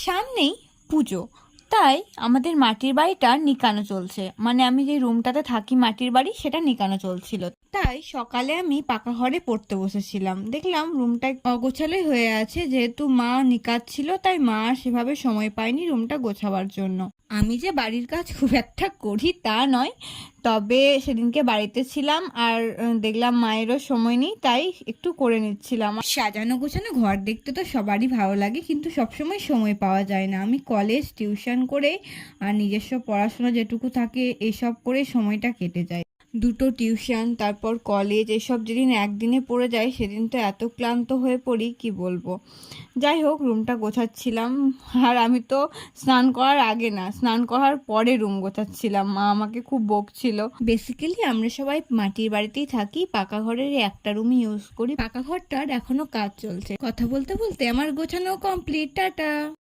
সামনেই পুজো, তাই আমাদের মাটির বাড়িটা নিকানো চলছে। মানে আমি যে রুমটাতে থাকি মাটির বাড়ি, সেটা নিকানো চলছিল। তাই সকালে আমি পাকা ঘরে পড়তে বসেছিলাম, দেখলাম রুমটা অগোছালোই হয়ে আছে। যেহেতু মা নিকাচ্ছিল, তাই মা আর সেভাবে সময় পায়নি রুমটা গোছাবার জন্য। আমি যে বাড়ির কাজ খুব একটা করি তা নয়, তবে সেদিনকে বাড়িতে ছিলাম আর দেখলাম মায়েরও সময় নেই, তাই একটু করে নিচ্ছিলাম। সাজানো গোছানো ঘর দেখতে তো সবারই ভালো লাগে, কিন্তু সবসময় সময় পাওয়া যায় না। আমি কলেজ, টিউশন করে আর নিজস্ব পড়াশোনা যেটুকু থাকে এসব করে সময়টা কেটে যায়। দুটো টিউশন, তারপর কলেজ, এসব যেদিন একদিনে পড়ে যায় সেদিন তো এত ক্লান্ত হয়ে পড়ি কি বলবো। যাই হোক, রুমটা গোছাচ্ছিলাম। আর আমি তো স্নান করার আগে না, স্নান করার পরে রুম গোছাচ্ছিলাম। মা আমাকে খুব বকছিল। বেসিক্যালি আমরা সবাই মাটির বাড়িতেই থাকি, পাকা ঘরের একটা রুমই ইউজ করি। পাকা ঘরটার এখনো কাজ চলছে। কথা বলতে বলতে আমার গোছানো কমপ্লিট। টাটা।